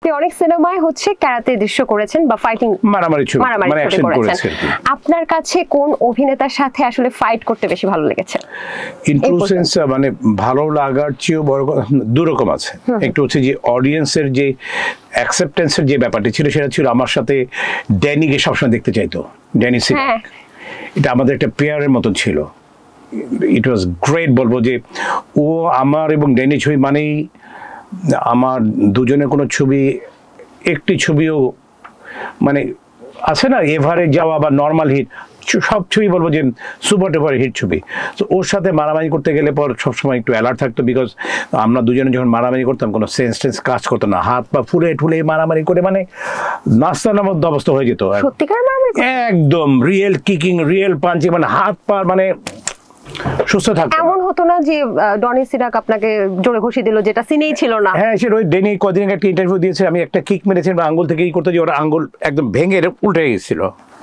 অনেক সিনেমায় হচ্ছে ক্যারাতে দৃশ্য করেছেন বা ফাইটিং মারামারি ছবি করেছেন। আপনার কাছে কোন অভিনেতার সাথে আসলে ফাইট করতে বেশি ভালো লেগেছে? ইন্ট্রোসেন্স মানে ভালো লাগার চেয়েও বড় দুরকম আছে। একটু হচ্ছে যে অডিয়েন্সের যে অ্যাকসেপ্টেন্সের যে ব্যাপারটি ছিল সেটা ছিল আমার সাথে ড্যানিকে সবসময় দেখতে চাইতো। ড্যানি সিডাক, এটা আমাদের একটা পেয়ারের মতো ছিল। ইট ওয়াজ গ্রেট, বলবো যে ও আমার এবং ড্যানি ছবি মানেই আমার দুজনের কোনো ছবি একটি ছবিও মানে আছে না এভারেজ যাওয়া বা নর্মাল হিট, সব ছবি বলবো যে সুপার ডুপার হিট ছবি। তো ওর সাথে মারামারি করতে গেলে পর সবসময় একটু অ্যালার্ট থাকতো, বিকজ আমরা দুজনে যখন মারামারি করতাম কোনো সেন্স কাজ করতো না, হাত পা ফুলে ঠুলে মারামারি করে মানে নাস্তার মধ্যে অবস্থা হয়ে যেত। একদম রিয়েল কিকিং, রিয়েল পাঞ্চিং, মানে হাত পা মানে সুস্থ থাকতো। এমন হতো না যে ডনি সিডাক আপনাকে জোরে ঘুষি দিল, যেটা সিনেই ছিল না? হ্যাঁ, সে ওই ডেনি কদিন একটা ইন্টারভিউ দিয়েছে, আমি একটা কিক মেরেছি আঙ্গুল থেকে করতে যে ওরা আঙ্গুল একদম ভেঙে উল্টে গেছিল।